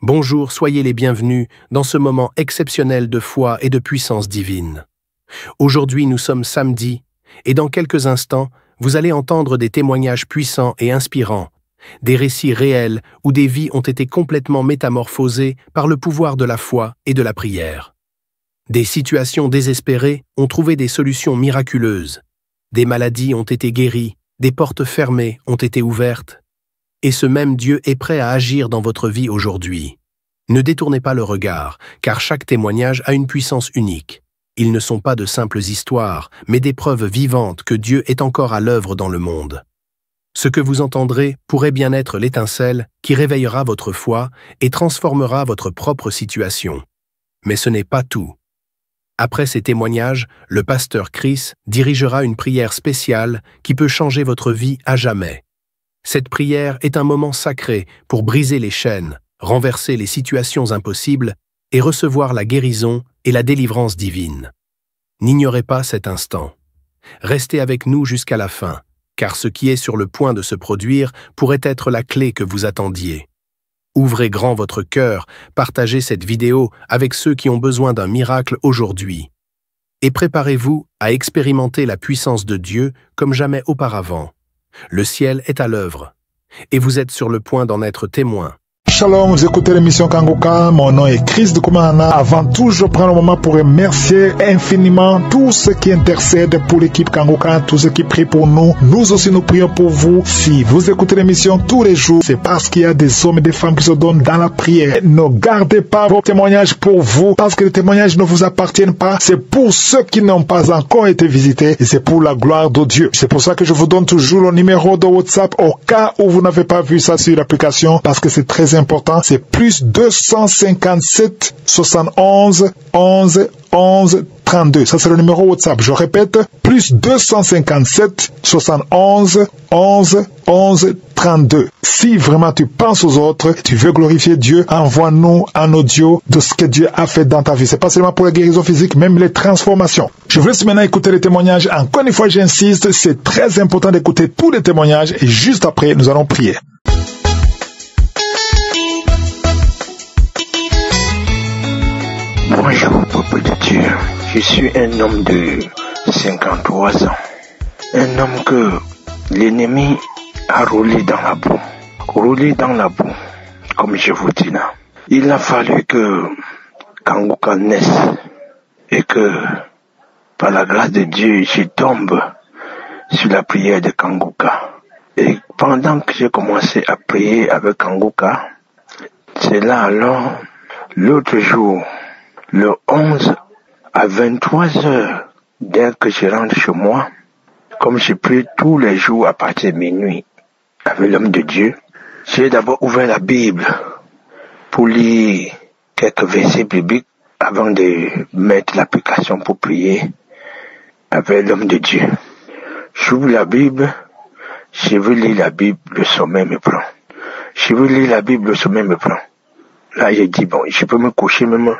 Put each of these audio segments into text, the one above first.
Bonjour, soyez les bienvenus dans ce moment exceptionnel de foi et de puissance divine. Aujourd'hui, nous sommes samedi, et dans quelques instants, vous allez entendre des témoignages puissants et inspirants, des récits réels où des vies ont été complètement métamorphosées par le pouvoir de la foi et de la prière. Des situations désespérées ont trouvé des solutions miraculeuses, des maladies ont été guéries, des portes fermées ont été ouvertes, et ce même Dieu est prêt à agir dans votre vie aujourd'hui. Ne détournez pas le regard, car chaque témoignage a une puissance unique. Ils ne sont pas de simples histoires, mais des preuves vivantes que Dieu est encore à l'œuvre dans le monde. Ce que vous entendrez pourrait bien être l'étincelle qui réveillera votre foi et transformera votre propre situation. Mais ce n'est pas tout. Après ces témoignages, le pasteur Chris dirigera une prière spéciale qui peut changer votre vie à jamais. Cette prière est un moment sacré pour briser les chaînes, renverser les situations impossibles et recevoir la guérison et la délivrance divine. N'ignorez pas cet instant. Restez avec nous jusqu'à la fin, car ce qui est sur le point de se produire pourrait être la clé que vous attendiez. Ouvrez grand votre cœur, partagez cette vidéo avec ceux qui ont besoin d'un miracle aujourd'hui. Et préparez-vous à expérimenter la puissance de Dieu comme jamais auparavant. Le ciel est à l'œuvre, et vous êtes sur le point d'en être témoin. Shalom, vous écoutez l'émission Kanguka, mon nom est Chris de Koumana. Avant tout, je prends le moment pour remercier infiniment tous ceux qui intercèdent pour l'équipe Kanguka, tous ceux qui prient pour nous. Nous aussi, nous prions pour vous. Si vous écoutez l'émission tous les jours, c'est parce qu'il y a des hommes et des femmes qui se donnent dans la prière. Ne gardez pas vos témoignages pour vous, parce que les témoignages ne vous appartiennent pas. C'est pour ceux qui n'ont pas encore été visités et c'est pour la gloire de Dieu. C'est pour ça que je vous donne toujours le numéro de WhatsApp au cas où vous n'avez pas vu ça sur l'application, parce que c'est très important. C'est plus 257 71 11 11 32. Ça, c'est le numéro WhatsApp. Je répète, plus 257 71 11 11 32. Si vraiment tu penses aux autres, tu veux glorifier Dieu, envoie-nous un audio de ce que Dieu a fait dans ta vie. C'est pas seulement pour la guérison physique, même les transformations. Je vous laisse maintenant écouter les témoignages. Encore une fois, j'insiste, c'est très important d'écouter tous les témoignages et juste après, nous allons prier. Bonjour, peuple de Dieu. Je suis un homme de 53 ans. Un homme que l'ennemi a roulé dans la boue. Roulé dans la boue, comme je vous dis là. Il a fallu que Kanguka naisse et que, par la grâce de Dieu, je tombe sur la prière de Kanguka. Et pendant que j'ai commencé à prier avec Kanguka, c'est là alors, l'autre jour, le 11 à 23 heures, dès que je rentre chez moi, comme je prie tous les jours à partir de minuit avec l'homme de Dieu, j'ai d'abord ouvert la Bible pour lire quelques versets bibliques avant de mettre l'application pour prier avec l'homme de Dieu. J'ouvre la Bible, je veux lire la Bible, le sommeil me prend. Je veux lire la Bible, le sommeil me prend. Là, j'ai dit, bon, je peux me coucher même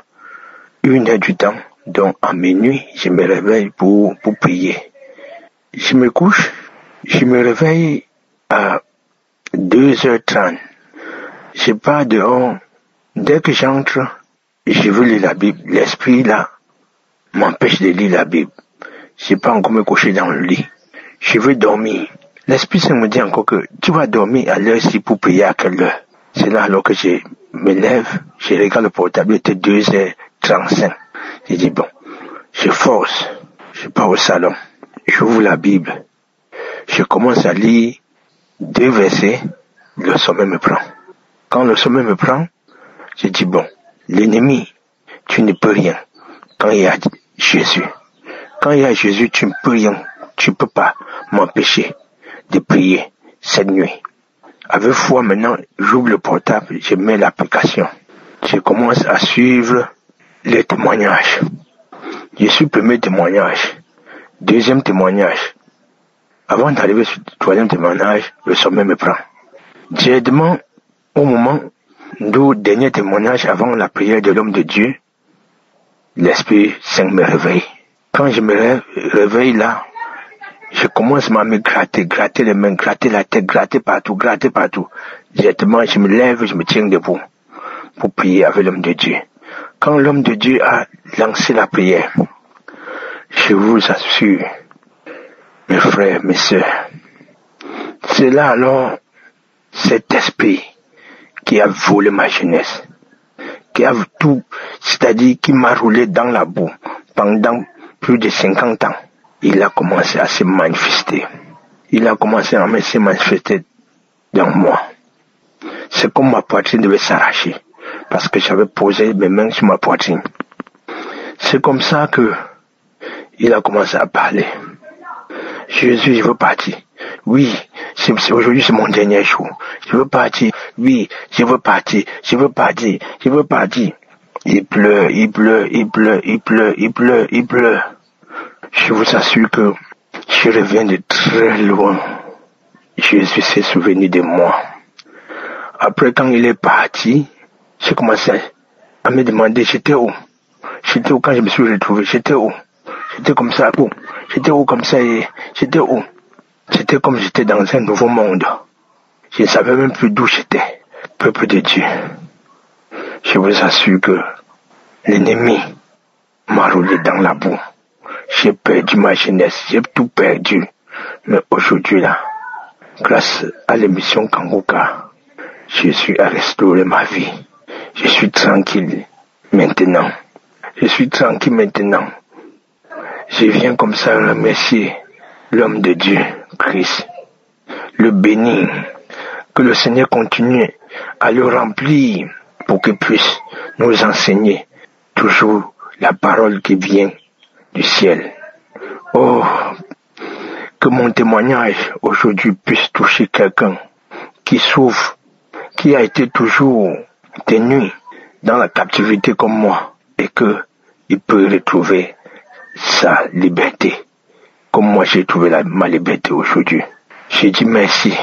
1 heure du temps, donc à minuit, je me réveille pour prier. Je me couche, je me réveille à 2h30. Je pars dehors. Dès que j'entre, je veux lire la Bible. L'esprit là m'empêche de lire la Bible. Je n'ai pas encore me coucher dans le lit. Je veux dormir. L'esprit ça me dit encore que tu vas dormir à l'heure-ci pour prier à quelle heure. C'est là alors que je me lève, je regarde le portable, il était 2h35. J'ai dit bon, je force, je pars au salon, j'ouvre la Bible, je commence à lire 2 versets, le sommeil me prend. Quand le sommeil me prend, je dis bon, l'ennemi, tu ne peux rien. Quand il y a Jésus, tu ne peux rien, tu ne peux pas m'empêcher de prier cette nuit. Avec foi maintenant, j'ouvre le portable, je mets l'application. Je commence à suivre les témoignages. Je suis premier témoignage. Deuxième témoignage. Avant d'arriver sur le troisième témoignage, le sommeil me prend. Directement, au moment du dernier témoignage avant la prière de l'homme de Dieu, l'Esprit Saint me réveille. Quand je me réveille là, je commence à me gratter les mains, gratter la tête, gratter partout. Directement, je me lève, je me tiens debout. pour prier avec l'homme de Dieu. Quand l'homme de Dieu a lancé la prière, je vous assure, mes frères, mes sœurs, c'est là alors cet esprit qui a volé ma jeunesse, qui a tout, c'est-à-dire qui m'a roulé dans la boue pendant plus de 50 ans. Il a commencé à se manifester. Il a commencé à se manifester dans moi. C'est comme ma poitrine devait s'arracher, parce que j'avais posé mes mains sur ma poitrine. C'est comme ça que il a commencé à parler. Jésus, je veux partir. Oui, aujourd'hui c'est mon dernier jour. Je veux partir. Oui, je veux partir. Je veux partir. Je veux partir. Il pleure, il pleure, il pleure, il pleure, il pleure, il pleure. Je vous assure que je reviens de très loin. Jésus s'est souvenu de moi. Après, quand il est parti, j'ai commencé à me demander j'étais où. J'étais où quand je me suis retrouvé. J'étais où. J'étais comme ça, où. J'étais où comme ça, et j'étais où. C'était comme j'étais dans un nouveau monde. Je ne savais même plus d'où j'étais. Peuple de Dieu. Je vous assure que l'ennemi m'a roulé dans la boue. J'ai perdu ma jeunesse, j'ai tout perdu. Mais aujourd'hui là, grâce à l'émission Kangoka, Jésus a restauré ma vie. Je suis tranquille maintenant. Je suis tranquille maintenant. Je viens comme ça remercier l'homme de Dieu, Christ, le bénir. Que le Seigneur continue à le remplir pour qu'il puisse nous enseigner toujours la parole qui vient du ciel. Oh, que mon témoignage aujourd'hui puisse toucher quelqu'un qui souffre, qui a été toujours tenu dans la captivité comme moi, et que il peut retrouver sa liberté, comme moi j'ai trouvé ma liberté aujourd'hui. J'ai dit merci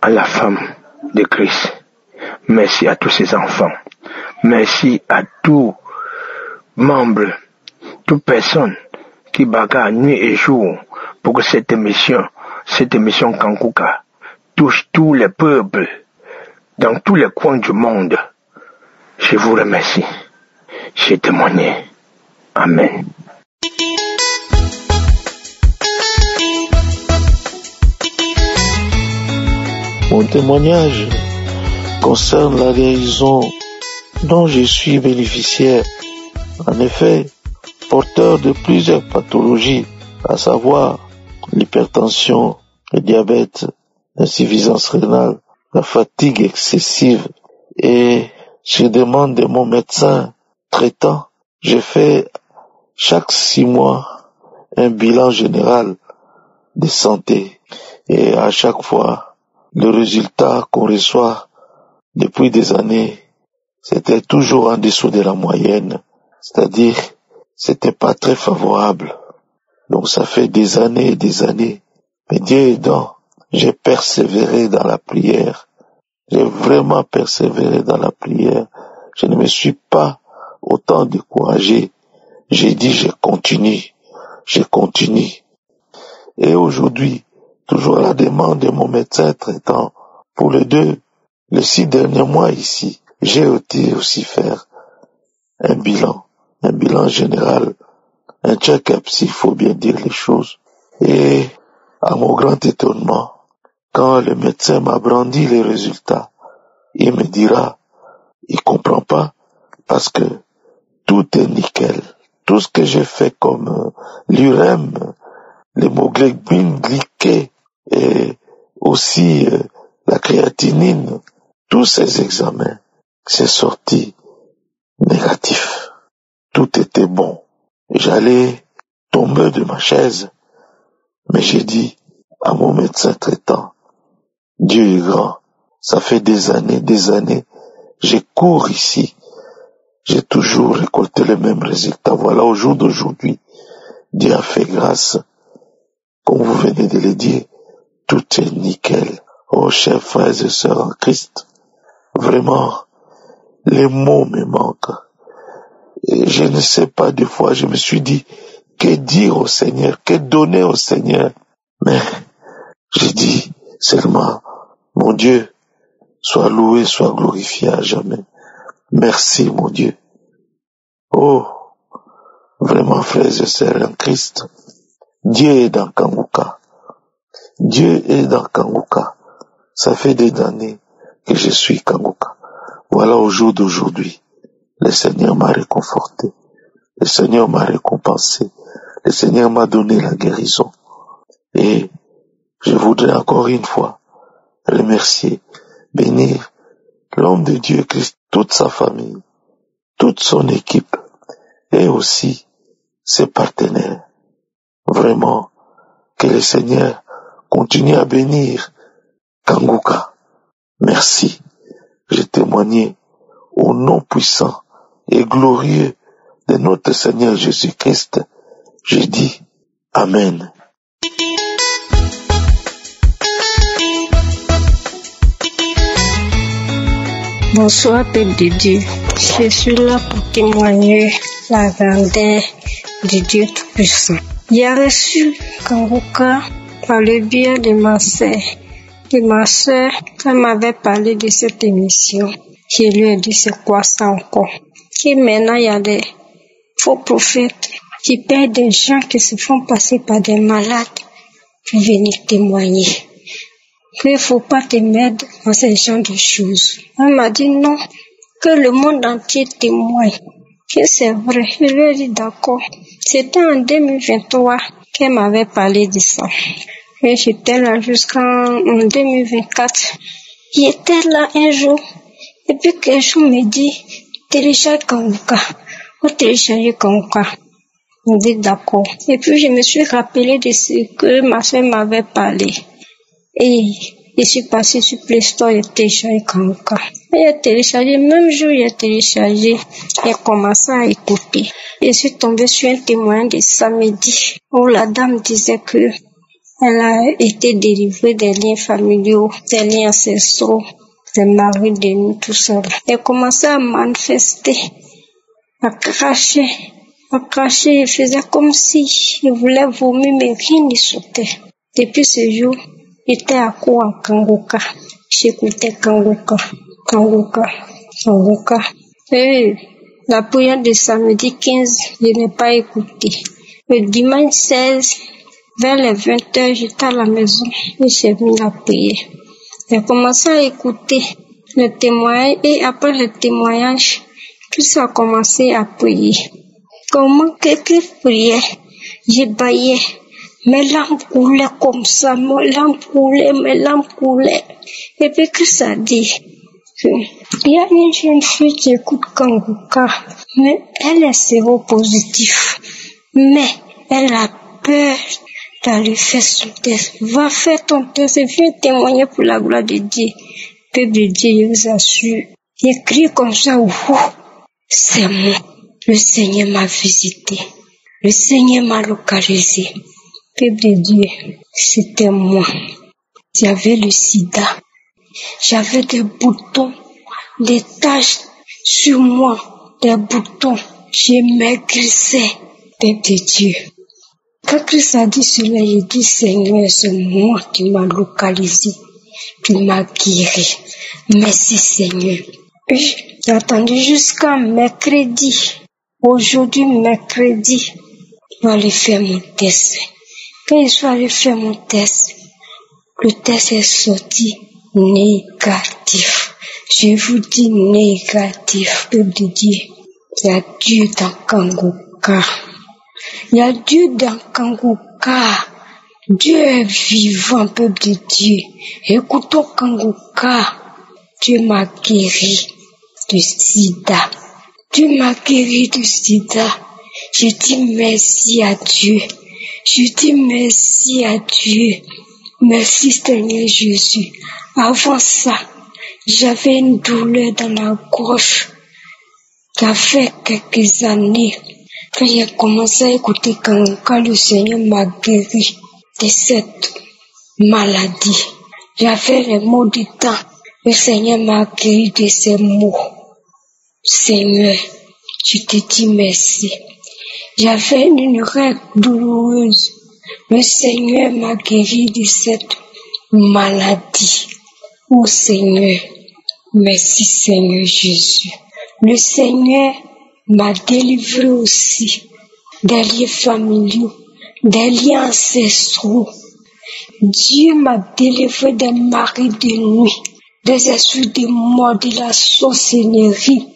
à la femme de Christ, merci à tous ses enfants, merci à tous membres, toute personne qui bagarre nuit et jour pour que cette émission Kangoka touche tous les peuples dans tous les coins du monde. Je vous remercie. J'ai témoigné. Amen. Mon témoignage concerne la guérison dont je suis bénéficiaire. En effet, porteur de plusieurs pathologies, à savoir l'hypertension, le diabète, l'insuffisance rénale, la fatigue excessive, et je demande de mon médecin traitant, je fais chaque 6 mois un bilan général de santé, et à chaque fois, le résultat qu'on reçoit depuis des années, c'était toujours en dessous de la moyenne, c'est-à-dire c'était pas très favorable. Donc ça fait des années et des années. Mais Dieu aidant, j'ai persévéré dans la prière. J'ai vraiment persévéré dans la prière. Je ne me suis pas autant découragé. J'ai dit je continue. Et aujourd'hui, toujours à la demande de mon médecin traitant, pour les 6 derniers mois ici, j'ai été aussi faire un bilan général, un check-up s'il faut bien dire les choses. Et à mon grand étonnement, quand le médecin m'a brandi les résultats, il me dira, il comprend pas parce que tout est nickel. Tout ce que j'ai fait comme l'urème, l'hémoglobine glyquée et aussi la créatinine, tous ces examens, c'est sorti négatif. Tout était bon. J'allais tomber de ma chaise, mais j'ai dit à mon médecin traitant, Dieu est grand, ça fait des années, je cours ici, j'ai toujours récolté les mêmes résultats. Voilà, au jour d'aujourd'hui, Dieu a fait grâce. Comme vous venez de le dire, tout est nickel. Oh, chers frères et sœurs en Christ, vraiment, les mots me manquent. Et je ne sais pas, des fois, je me suis dit, que dire au Seigneur, que donner au Seigneur. Mais, j'ai dit seulement, mon Dieu, sois loué, sois glorifié à jamais. Merci, mon Dieu. Oh, vraiment, frères et sœurs en Christ, Dieu est dans Kanguka. Dieu est dans Kanguka. Ça fait des années que je suis Kanguka. Voilà, au jour d'aujourd'hui, le Seigneur m'a réconforté. Le Seigneur m'a récompensé. Le Seigneur m'a donné la guérison. Et je voudrais encore une fois remercier, bénir l'homme de Dieu Christ, toute sa famille, toute son équipe et aussi ses partenaires. Vraiment, que le Seigneur continue à bénir Kanguka. Merci. J'ai témoigné au nom puissant et glorieux de notre Seigneur Jésus-Christ. Je dis Amen. Bonsoir, Père de Dieu. Je suis là pour témoigner la grandeur de Dieu Tout-Puissant. J'ai reçu Kanguka par le biais de ma sœur. Et ma sœur, elle m'avait parlé de cette émission. Je lui ai dit c'est quoi ça encore. Et maintenant, il y a des faux prophètes qui payent des gens qui se font passer par des malades pour venir témoigner. Qu'il ne faut pas te mettre dans ce genre de choses. Elle m'a dit non, que le monde entier témoigne, que c'est vrai. Je lui ai dit d'accord. C'était en 2023 qu'elle m'avait parlé de ça. Et j'étais là jusqu'en 2024. J'étais là un jour, et puis qu'un jour me dit, télécharge Kanguka, ou télécharger Kanguka. Je me dis d'accord. Et puis je me suis rappelé de ce que ma soeur m'avait parlé. Et je suis passée sur Play Store et téléchargé Kanguka. Et j'ai téléchargé, même jour j'ai téléchargé, j'ai commencé à écouter. Je suis tombée sur un témoignage de samedi où la dame disait que elle a été délivrée des liens familiaux, des liens ancestraux, des maris de nous, tout ça. Elle commençait à manifester, à cracher, elle faisait comme si je voulais vomir, mais rien ne sortait. Depuis ce jour, j'étais à quoi à Kanguka. J'écoutais Kanguka. Et la prière de samedi 15, je n'ai pas écouté. Le dimanche 16, vers les 20h, j'étais à la maison et j'ai mis la prière. J'ai commencé à écouter le témoignage et après le témoignage, tout ça a commencé à prier. Comment quelqu'un priait, j'ai baillé. Mes larmes coulaient comme ça, mes larmes coulaient. Et puis que ça dit, il y a une jeune fille qui écoute Kanguka, mais elle est séropositive. Mais elle a peur d'aller faire son test. Va faire ton test et viens témoigner pour la gloire de Dieu. Peuple de Dieu, je vous assure. J'écris comme ça, c'est moi. Le Seigneur m'a visité. Le Seigneur m'a localisé. Peuple de Dieu, c'était moi. J'avais le sida. J'avais des boutons, des taches sur moi, des boutons. Je maigrissais. Peuple de Dieu. Quand Christ a dit cela, j'ai dit Seigneur, c'est moi qui m'a localisé, qui m'a guéri. Merci Seigneur. J'ai attendu jusqu'à mercredi. Aujourd'hui, mercredi, je vais aller faire mon test. Quand je suis allé faire mon test, le test est sorti négatif. Je vous dis négatif, peuple de Dieu. Il y a Dieu dans Kanguka. Il y a Dieu dans Kanguka. Dieu est vivant, peuple de Dieu. Écoutons Kanguka. Dieu m'a guéri de sida. Dieu m'a guéri de sida. Je dis merci à Dieu. Je dis merci à Dieu. Merci Seigneur Jésus. Avant ça, j'avais une douleur dans la gorge. Ça fait quelques années. Quand j'ai commencé à écouter Kanguka, le Seigneur m'a guéri de cette maladie. J'avais les maux de temps. Le Seigneur m'a guéri de ces maux. Seigneur, je te dis merci. J'avais une règle douloureuse. Le Seigneur m'a guéri de cette maladie. Oh Seigneur, merci Seigneur Jésus. Le Seigneur m'a délivré aussi des liens familiaux, des liens ancestraux. Dieu m'a délivré des maris de nuit, des esprits de mort, de la sorcellerie.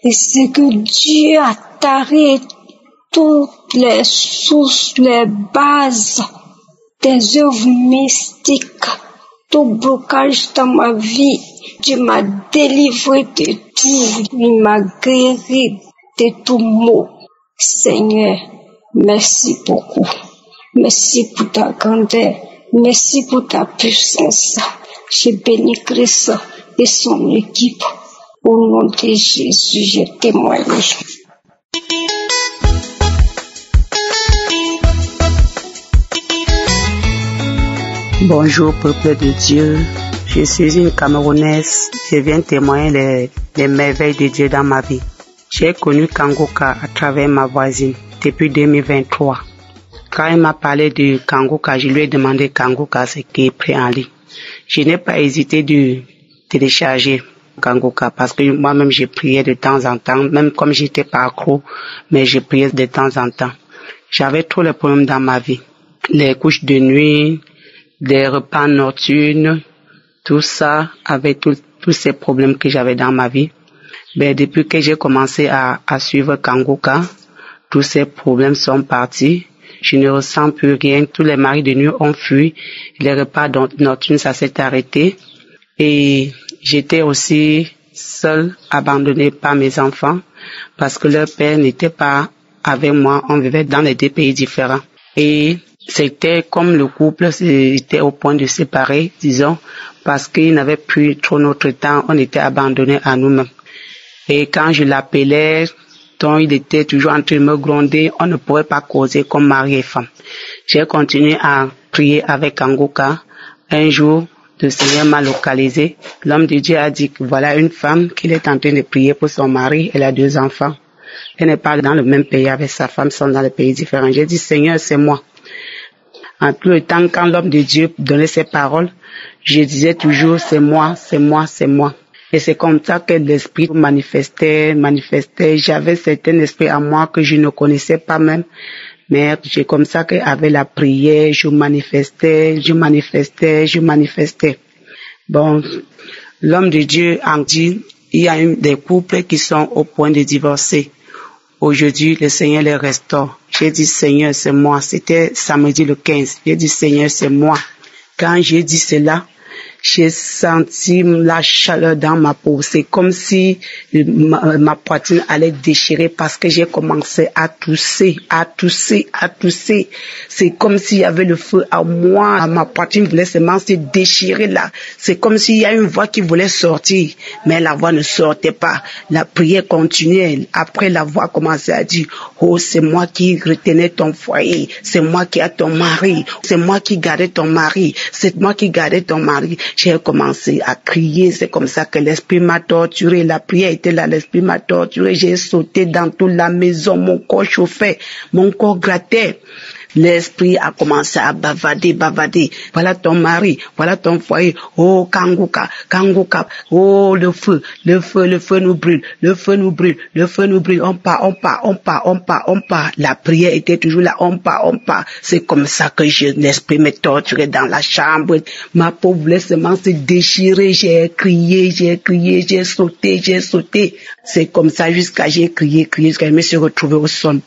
Et c'est que Dieu a taré toutes les sources, les bases des œuvres mystiques, tout blocage dans ma vie. Dieu m'a délivré de tout, il m'a guéri de tout mot. Seigneur, merci beaucoup. Merci pour ta grandeur. Merci pour ta puissance. Je bénis Christ et son équipe. Au nom de Jésus, je témoigne. Bonjour, peuple de Dieu. Je suis une Camerounaise. Je viens témoigner les merveilles de Dieu dans ma vie. J'ai connu Kangoka à travers ma voisine depuis 2023. Quand elle m'a parlé de Kangoka, je lui ai demandé Kangoka ce qui est pris en ligne. Je n'ai pas hésité de télécharger Kangoka parce que moi-même je priais de temps en temps, même comme j'étais pas accro, mais je priais de temps en temps. J'avais trop de problèmes dans ma vie. Les couches de nuit, les repas nocturnes, tout ça avec tous ces problèmes que j'avais dans ma vie. Ben, depuis que j'ai commencé à suivre Kangoka, tous ces problèmes sont partis. Je ne ressens plus rien. Tous les maris de nuit ont fui. Les repas nocturnes, ça s'est arrêté. Et j'étais aussi seule, abandonnée par mes enfants parce que leur père n'était pas avec moi. On vivait dans les deux pays différents. Et c'était comme le couple était au point de séparer, disons, parce qu'il n'avait plus trop notre temps. On était abandonnés à nous-mêmes. Et quand je l'appelais, donc il était toujours en train de me gronder, on ne pouvait pas causer comme mari et femme. J'ai continué à prier avec Kangoka. Un jour, le Seigneur m'a localisé. L'homme de Dieu a dit que voilà une femme qu'il est en train de prier pour son mari. Elle a 2 enfants. Elle n'est pas dans le même pays avec sa femme, sont dans des pays différents. J'ai dit, Seigneur, c'est moi. En tout le temps, quand l'homme de Dieu donnait ses paroles, je disais toujours, c'est moi, c'est moi, c'est moi. Et c'est comme ça que l'esprit manifestait. J'avais certains esprits en moi que je ne connaissais pas même. Mais c'est comme ça qu'avec la prière, je manifestais. Bon, l'homme de Dieu a dit, il y a des couples qui sont au point de divorcer. Aujourd'hui, le Seigneur les restaure. J'ai dit, Seigneur, c'est moi. C'était samedi le 15. J'ai dit, Seigneur, c'est moi. Quand j'ai dit cela, j'ai senti la chaleur dans ma peau. C'est comme si ma poitrine allait déchirer parce que j'ai commencé à tousser. C'est comme s'il y avait le feu à moi. Ma poitrine voulait seulement se déchirer là. C'est comme s'il y a une voix qui voulait sortir, mais la voix ne sortait pas. La prière continuait. Après, la voix commençait à dire, oh, c'est moi qui retenais ton foyer. C'est moi qui ai ton mari. C'est moi qui gardais ton mari. C'est moi qui gardais ton mari. J'ai commencé à crier, c'est comme ça que l'esprit m'a torturé, la prière était là, l'esprit m'a torturé, j'ai sauté dans toute la maison, mon corps chauffait, mon corps grattait. L'esprit a commencé à bavader. Voilà ton mari, voilà ton foyer. Oh, Kangoka. Oh, le feu nous brûle. On part. La prière était toujours là, on part. C'est comme ça que l'esprit me torturait dans la chambre. Ma peau voulait seulement se déchirer. J'ai crié, j'ai sauté. C'est comme ça jusqu'à j'ai crié, jusqu'à je me suis retrouvée au sol.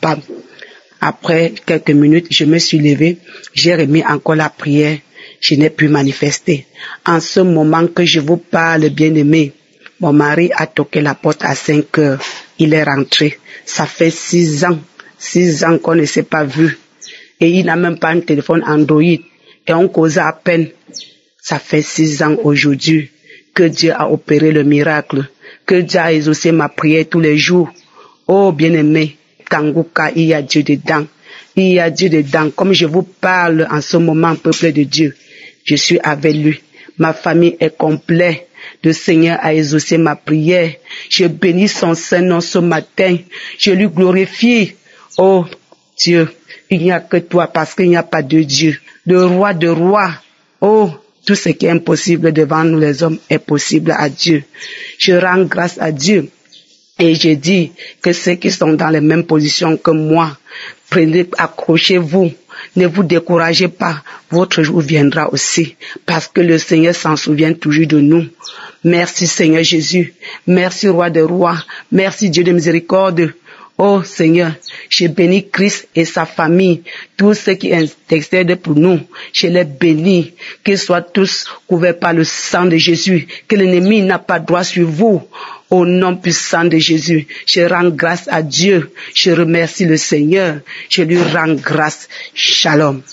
Après quelques minutes, je me suis levée, j'ai remis encore la prière, je n'ai plus manifesté. En ce moment que je vous parle, bien-aimé, mon mari a toqué la porte à 5 heures. Il est rentré. Ça fait 6 ans qu'on ne s'est pas vu. Et il n'a même pas un téléphone Android. Et on causait à peine. Ça fait 6 ans aujourd'hui que Dieu a opéré le miracle, que Dieu a exaucé ma prière tous les jours. Oh, bien-aimé, Kangoka, il y a Dieu dedans. Comme je vous parle en ce moment, peuple de Dieu, je suis avec lui. Ma famille est complète. Le Seigneur a exaucé ma prière. Je bénis son Saint-Nom ce matin. Je lui glorifie. Oh Dieu, il n'y a que toi parce qu'il n'y a pas de Dieu. Le roi de rois. Oh, tout ce qui est impossible devant nous les hommes est possible à Dieu. Je rends grâce à Dieu Et je dis que ceux qui sont dans les mêmes positions que moi, accrochez-vous, ne vous découragez pas, votre jour viendra aussi, parce que le Seigneur s'en souvient toujours de nous. Merci Seigneur Jésus, merci Roi des rois, merci Dieu de miséricorde. Oh Seigneur, je bénis Christ et sa famille, tous ceux qui intercèdent pour nous, je les bénis, qu'ils soient tous couverts par le sang de Jésus, que l'ennemi n'a pas droit sur vous. Au nom puissant de Jésus, je rends grâce à Dieu, je remercie le Seigneur, je lui rends grâce. Shalom.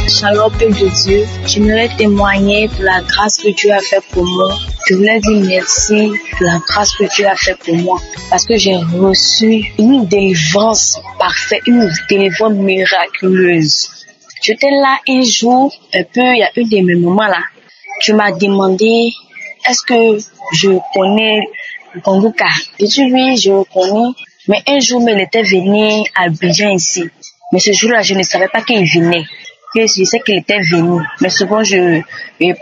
Shalom, peuple de Dieu. J'aimerais témoigner de la grâce que Dieu a fait pour moi. Je voulais dire merci de la grâce que Dieu a fait pour moi. Parce que j'ai reçu une délivrance parfaite, une délivrance miraculeuse. J'étais là un jour, il y a eu des moments là. Tu m'as demandé, est-ce que je connais Konguka? J'ai dit oui, je le connais. Mais un jour, il était venu à Abidjan ici. Mais ce jour-là, je ne savais pas qu'il venait. Je sais qu'il était venu, mais souvent je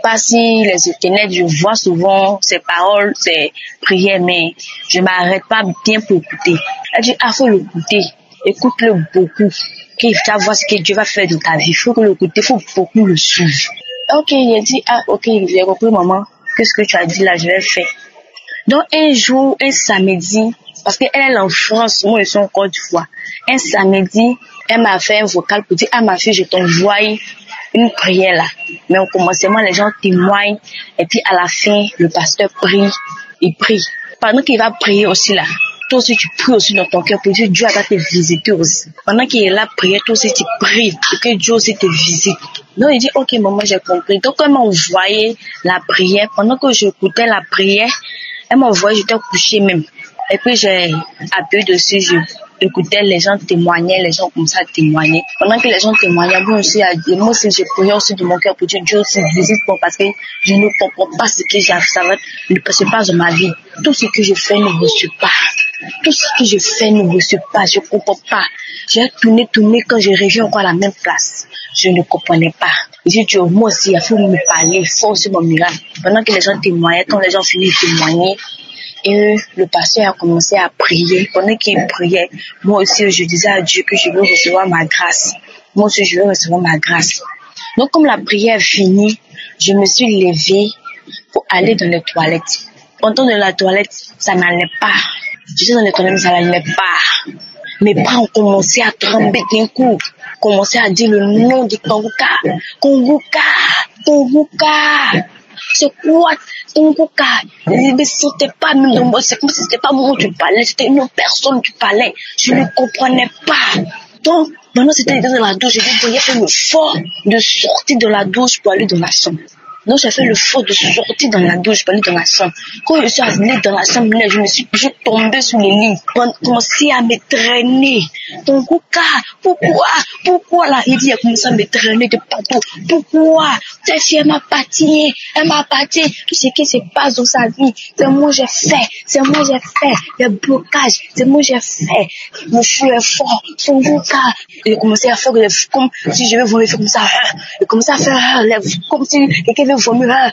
passe sur les internet, je vois souvent ses paroles, ses prières, mais je m'arrête pas bien pour écouter. Elle dit, faut l'écouter, écoute-le beaucoup, qu'il va voir ce que Dieu va faire de ta vie, faut que l'écouter, faut beaucoup le suivre. Ok, il a dit, ok, j'ai compris maman, qu'est-ce que tu as dit là, je vais faire. Donc un jour, un samedi, parce qu'elle est en France, moi je suis en Côte d'Ivoire, un samedi, elle m'a fait un vocal pour dire, ma fille, je t'envoie une prière là. Mais au commencement, les gens témoignent. Et puis à la fin, le pasteur prie. Il prie. Pendant qu'il va prier aussi là, toi aussi tu pries aussi dans ton cœur pour dire Dieu va te visiter aussi. Pendant qu'il est là prier, toi aussi tu pries pour que Dieu aussi te visite. Donc il dit, ok maman, j'ai compris. Donc elle m'a envoyé la prière. Pendant que j'écoutais la prière, elle m'a envoyé, j'étais couchée même. Et puis j'ai appuyé dessus, j'écoutais les gens témoigner, les gens commençaient à témoigner. Pendant que les gens témoignaient, moi aussi je priais aussi de mon cœur pour dire Dieu aussi visite moi parce que je ne comprends pas ce que ça se passe dans ma vie. Tout ce que je fais ne reçoit pas. Tout ce que je fais ne reçoit pas, je ne comprends pas. J'ai tourné quand je reviens encore à la même place. Je ne comprenais pas. J'ai dit, moi aussi, il faut me parler, il faut aussi mon miracle. Pendant que les gens témoignaient, quand les gens finissent de témoigner, et le pasteur a commencé à prier. Pendant qu'il priait, moi aussi, je disais à Dieu que je veux recevoir ma grâce. Moi aussi, je veux recevoir ma grâce. Donc, comme la prière est finie, je me suis levée pour aller dans les toilettes. Pendant dans la toilette, ça n'allait pas. J'étais dans les toilettes, mais ça n'allait pas. Mes bras ont commencé à trembler d'un coup. Commencé à dire le nom de Konguka. Konguka, Konguka. C'est quoi Konguka? Je ne sentais pas même dans moi. C'est comme si c'était pas moi qui parlais. C'était une autre personne qui parlait. Je ne comprenais pas. Donc, maintenant c'était dans la douche. J'ai dit, bon, il a fait le fort de sortir de la douche pour aller dans la chambre. Donc, j'ai fait le fort de sortir dans la douche pour aller dans la chambre. Quand je suis allée dans la chambre, je suis tombée sur le lit. J'ai commencé à me traîner. Donc, pourquoi là? Il dit, il a commencé à me traîner de partout. Pourquoi? Cette fille, elle m'a pâti. Tout ce qui se passe dans sa vie, c'est moi j'ai fait. Les blocages, c'est moi j'ai fait. Le feu est fort. Son cas. Il a commencé à faire comme si je vais vomir comme ça. Il a commencé à faire comme si quelqu'un veut vomir.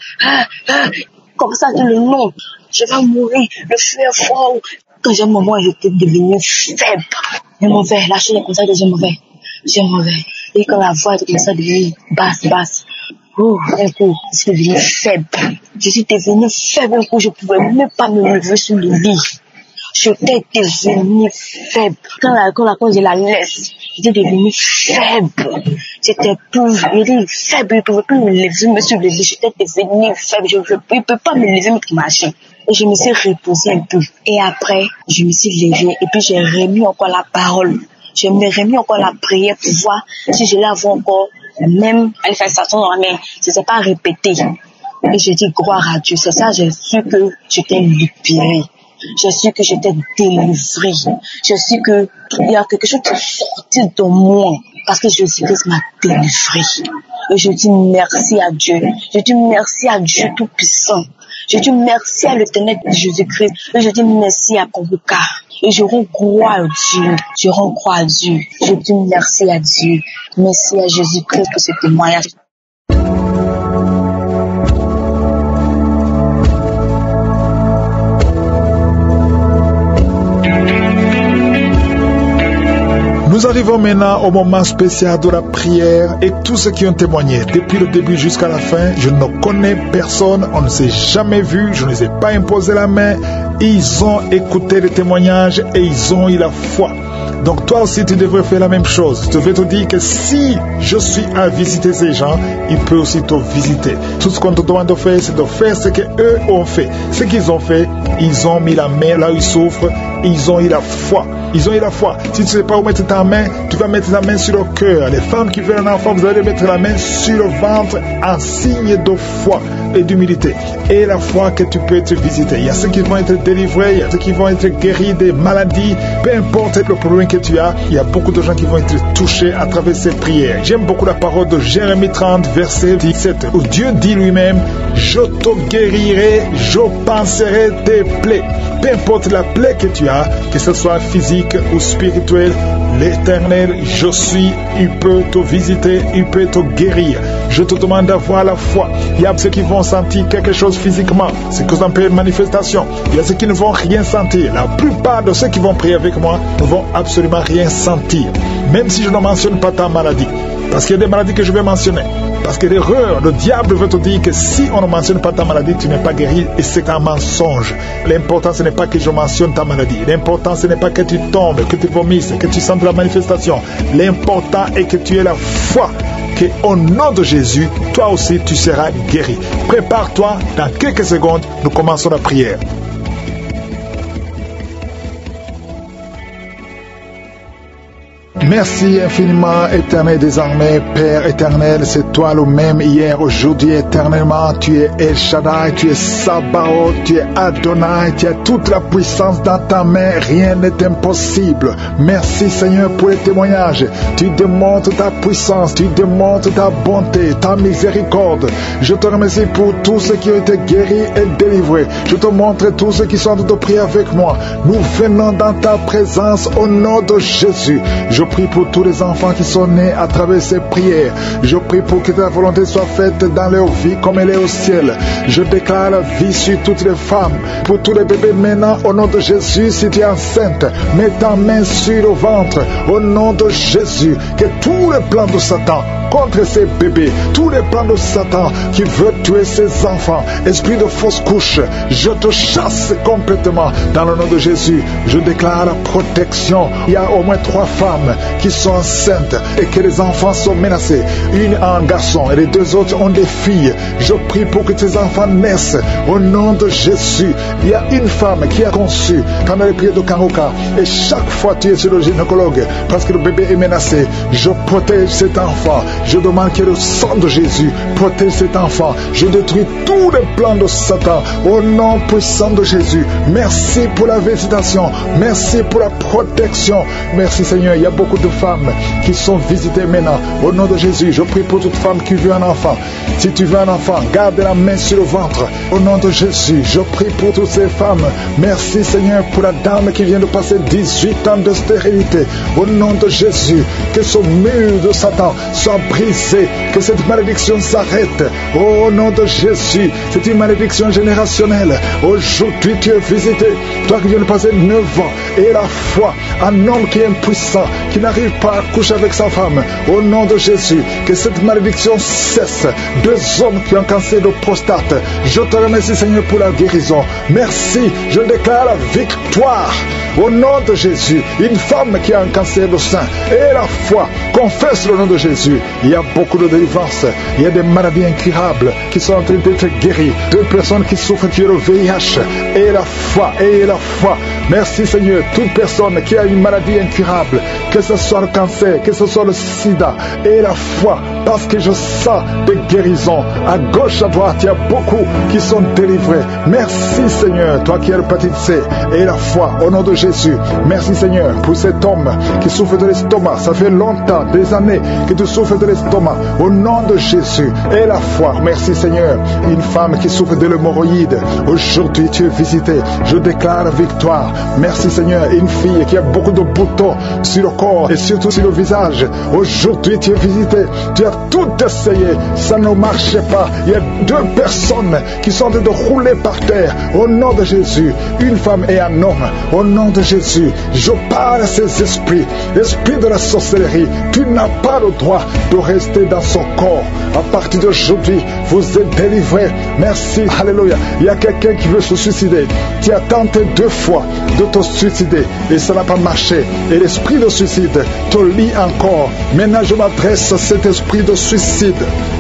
Comme ça, tout le nom. Je vais mourir. Le feu est fort. Quand j'ai un moment, j'étais devenue faible. Je m'en vais. La chose est comme ça, je m'en vais. Et quand la voix est comme ça, devenue basse. Oh, un coup, je suis devenue faible. Un coup, je ne pouvais même pas me lever sur le lit. J'étais devenue faible. Quand je la laisse, j'étais devenue faible. J'étais faible, je ne pouvais plus me lever sur le lit. J'étais devenue faible, je ne peux pas me lever pour marcher. Et je me suis reposée un peu. Et après, je me suis levée et puis j'ai remis encore la parole. Je me remis encore la prière pour voir si je l'avais encore même manifestation dans la main. Je ne sais pas répéter. Et j'ai dit gloire à Dieu. C'est ça, j'ai su que j'étais libérée. J'ai su que j'étais délivrée. J'ai su que il y a quelque chose qui est sorti de moi. Parce que Jésus-Christ m'a délivrée. Et je dis merci à Dieu. Je dis merci à Dieu Tout-Puissant. Je dis merci à l'éternel Jésus-Christ. Et je dis merci à Konguka. Et je rends gloire à Dieu. Je dis merci à Dieu. Merci à Jésus-Christ pour ce témoignage. Nous arrivons maintenant au moment spécial de la prière et tous ceux qui ont témoigné depuis le début jusqu'à la fin, je ne connais personne, on ne s'est jamais vu, je ne les ai pas imposé la main, ils ont écouté les témoignages et ils ont eu la foi. Donc toi aussi tu devrais faire la même chose. Je devrais te dire que si je suis à visiter ces gens, ils peuvent aussi te visiter. Tout ce qu'on te demande de faire, c'est de faire ce qu'eux ont fait. Ce qu'ils ont fait, ils ont mis la main là où ils souffrent, ils ont eu la foi. Ils ont eu la foi. Si tu ne sais pas où mettre ta main, tu vas mettre la main sur le cœur. Les femmes qui veulent un enfant, vous allez mettre la main sur le ventre en signe de foi et d'humilité. Et la foi que tu peux être visité. Il y a ceux qui vont être délivrés, il y a ceux qui vont être guéris des maladies. Peu importe le problème que tu as, il y a beaucoup de gens qui vont être touchés à travers ces prières. J'aime beaucoup la parole de Jérémie 30, verset 17, où Dieu dit lui-même, je te guérirai, je panserai tes plaies. Peu importe la plaie que tu as, que ce soit physique ou spirituelle, l'Éternel, je suis, il peut te visiter, il peut te guérir. Je te demande d'avoir la foi. Il y a ceux qui vont sentir quelque chose physiquement, c'est que ça peut être manifestation. Il y a ceux qui ne vont rien sentir. La plupart de ceux qui vont prier avec moi ne vont absolument rien sentir. Même si je ne mentionne pas ta maladie. Parce qu'il y a des maladies que je vais mentionner. Parce que l'erreur, le diable veut te dire que si on ne mentionne pas ta maladie, tu n'es pas guéri et c'est un mensonge. L'important, ce n'est pas que je mentionne ta maladie. L'important, ce n'est pas que tu tombes, que tu vomisses, que tu sentes la manifestation. L'important est que tu aies la foi qu'au nom de Jésus, toi aussi, tu seras guéri. Prépare-toi, dans quelques secondes, nous commençons la prière. Merci infiniment, éternel désormais, Père éternel, c'est toi le même hier, aujourd'hui, éternellement. Tu es El Shaddai, tu es Sabaoth, tu es Adonai, tu as toute la puissance dans ta main, rien n'est impossible. Merci Seigneur pour les témoignages. Tu démontres ta puissance, tu démontres ta bonté, ta miséricorde. Je te remercie pour tous ceux qui ont été guéris et délivrés. Je te montre tous ceux qui sont en train de prier avec moi. Nous venons dans ta présence au nom de Jésus. Je prie pour tous les enfants qui sont nés à travers ces prières. Je prie pour que ta volonté soit faite dans leur vie comme elle est au ciel. Je déclare la vie sur toutes les femmes. Pour tous les bébés maintenant, au nom de Jésus, si tu es enceinte, mets ta main sur le ventre. Au nom de Jésus, que tous les plans de Satan contre ces bébés, tous les plans de Satan qui veut tuer ses enfants, esprit de fausse couche, je te chasse complètement dans le nom de Jésus. Je déclare la protection. Il y a au moins 3 femmes qui sont enceintes et que les enfants sont menacés. Une a un garçon et les 2 autres ont des filles. Je prie pour que tes enfants naissent au nom de Jésus. Il y a une femme qui a conçu pendant les prières de Kangoka et chaque fois tu es sur le gynécologue parce que le bébé est menacé. Je protège cet enfant. Je demande que le sang de Jésus protège cet enfant. Je détruis tous les plans de Satan au nom puissant de Jésus. Merci pour la visitation. Merci pour la protection. Merci Seigneur. Il y a beaucoup de femmes qui sont visitées maintenant. Au nom de Jésus, je prie pour toute femme qui veut un enfant. Si tu veux un enfant, garde la main sur le ventre. Au nom de Jésus, je prie pour toutes ces femmes. Merci Seigneur pour la dame qui vient de passer 18 ans de stérilité. Au nom de Jésus, que ce mur de Satan soit brisé, que cette malédiction s'arrête. Au nom de Jésus, c'est une malédiction générationnelle. Aujourd'hui, tu es visité. Toi qui viens de passer 9 ans et la foi, un homme qui est impuissant, qui n'arrive pas à coucher avec sa femme. Au nom de Jésus, que cette malédiction cesse. 2 hommes qui ont un cancer de prostate. Je te remercie Seigneur pour la guérison. Merci, je déclare la victoire. Au nom de Jésus, une femme qui a un cancer de sein et la foi, confesse le nom de Jésus. Il y a beaucoup de délivrance. Il y a des maladies incurables qui sont en train d'être guéries. 2 personnes qui souffrent du VIH. Et la foi, et la foi. Merci Seigneur, toute personne qui a une maladie incurable, que ce soit le cancer, que ce soit le sida, et la foi, parce que je sens des guérisons. À gauche, à droite, il y a beaucoup qui sont délivrés. Merci Seigneur, toi qui es l'hépatite C, et la foi, au nom de Jésus. Merci Seigneur pour cet homme qui souffre de l'estomac. Ça fait longtemps, des années que tu souffres de l'estomac. Au nom de Jésus, et la foi. Merci Seigneur. Une femme qui souffre de l'hémorroïde. Aujourd'hui, tu es visité. Je déclare la victoire. Merci Seigneur. Une fille qui a beaucoup de boutons sur le corps et surtout sur le visage. Aujourd'hui, tu es visité. Tu as tout essayé. Ça ne marchait pas. Il y a 2 personnes qui sont en train de rouler par terre. Au nom de Jésus, une femme et un homme. Au nom de Jésus, je parle à ces esprits, esprit de la sorcellerie. Tu n'as pas le droit de rester dans son corps. À partir d'aujourd'hui, vous êtes délivrés. Merci, alléluia. Il y a quelqu'un qui veut se suicider. Tu as tenté 2 fois de te suicider et ça n'a pas marché. Et l'esprit de suicide te lie encore. Maintenant, je m'adresse à cet esprit de suicide.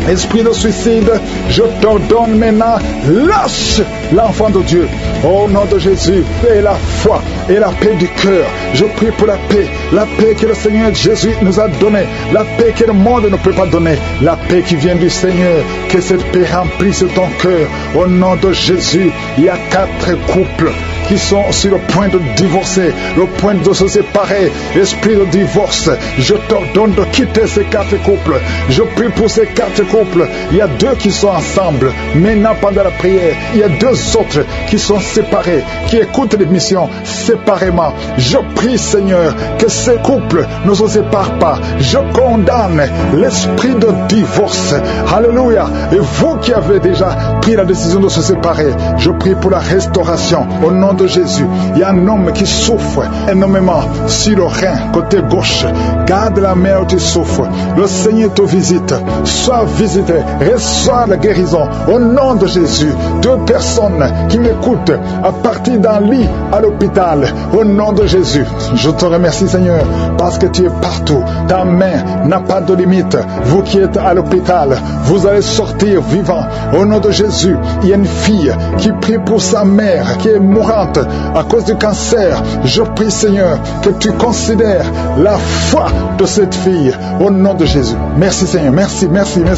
Esprit de suicide, je t'ordonne maintenant, lâche l'enfant de Dieu. Au nom de Jésus, et la foi et la paix du cœur. Je prie pour la paix que le Seigneur Jésus nous a donnée, la paix que le monde ne peut pas donner, la paix qui vient du Seigneur. Que cette paix remplisse ton cœur. Au nom de Jésus, il y a 4 couples qui sont sur le point de divorcer, le point de se séparer. Esprit de divorce, je t'ordonne de quitter ces 4 couples. Je prie pour ces 4 couples. Il y a 2 qui sont ensemble. Maintenant, pendant la prière, il y a 2 autres qui sont séparés, qui écoutent l'émission séparément. Je prie, Seigneur, que ces couples ne se séparent pas. Je condamne l'esprit de divorce. Alléluia. Et vous qui avez déjà pris la décision de se séparer, je prie pour la restauration. Au nom de Jésus, il y a un homme qui souffre énormément sur le rein, côté gauche. Garde la main où tu souffres. Le Seigneur te visite. Sois visité. Reçois la guérison. Au nom de Jésus, 2 personnes qui m'écoutent à partir d'un lit à l'hôpital. Au nom de Jésus, je te remercie, Seigneur, parce que tu es partout. Ta main n'a pas de limite. Vous qui êtes à l'hôpital, vous allez sortir vivant. Au nom de Jésus, il y a une fille qui prie pour sa mère qui est mourante à cause du cancer. Je prie, Seigneur, que tu considères la foi de cette fille. Au nom de Jésus. Merci, Seigneur. Merci.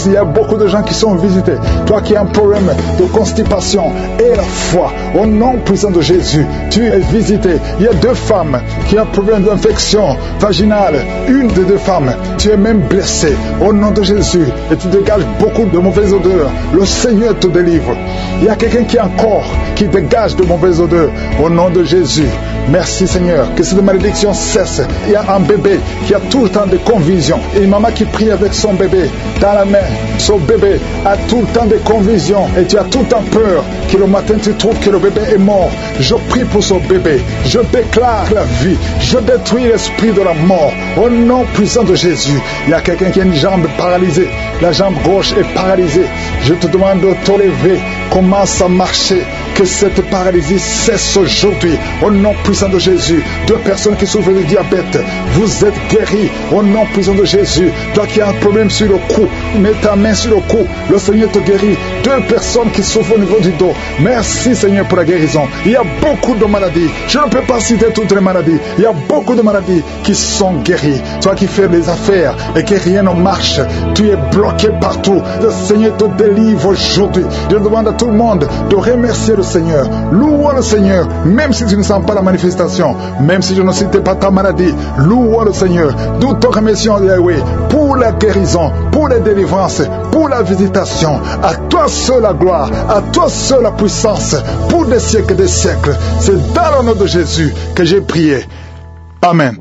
Il y a beaucoup de gens qui sont visités. Toi qui as un problème de constipation et la foi, au nom puissant de Jésus, tu es visité. Il y a 2 femmes qui ont un problème d'infection vaginale. Une des 2 femmes, tu es même blessée. Au nom de Jésus, et tu dégages beaucoup de mauvaises odeurs. Le Seigneur te délivre. Il y a quelqu'un qui a un corps qui dégage de mauvaises odeurs. Au nom de Jésus, merci, Seigneur, que cette malédiction cesse. Il y a un bébé qui a tout le temps des convulsions. Et une maman qui prie avec son bébé dans la main. Son bébé a tout le temps des convulsions. Et tu as tout le temps peur que le matin tu trouves que le bébé est mort. Je prie pour son bébé. Je déclare la vie. Je détruis l'esprit de la mort. Au nom puissant de Jésus. Il y a quelqu'un qui a une jambe paralysée. La jambe gauche est paralysée. Je te demande de te lever. Commence à marcher. Que cette paralysie cesse aujourd'hui. Au nom puissant de Jésus. 2 personnes qui souffrent de diabète. Vous êtes guéris. Au nom puissant de Jésus. Toi qui as un problème sur le cou. Mets ta main sur le cou. Le Seigneur te guérit. 2 personnes qui souffrent au niveau du dos. Merci, Seigneur, pour la guérison. Il y a beaucoup de maladies. Je ne peux pas citer toutes les maladies. Il y a beaucoup de maladies qui sont guéries. Toi qui fais des affaires et que rien ne marche. Tu es bloqué partout. Le Seigneur te délivre aujourd'hui. Je demande à tout le monde de remercier le Seigneur. Louons le Seigneur, même si tu ne sens pas la manifestation, même si je ne citais pas ta maladie. Louons le Seigneur. Nous te remercions, Yahweh, pour la guérison, pour la délivrance, pour la visitation. À toi seul la gloire, à toi seul la puissance, pour des siècles et des siècles. C'est dans le nom de Jésus que j'ai prié. Amen.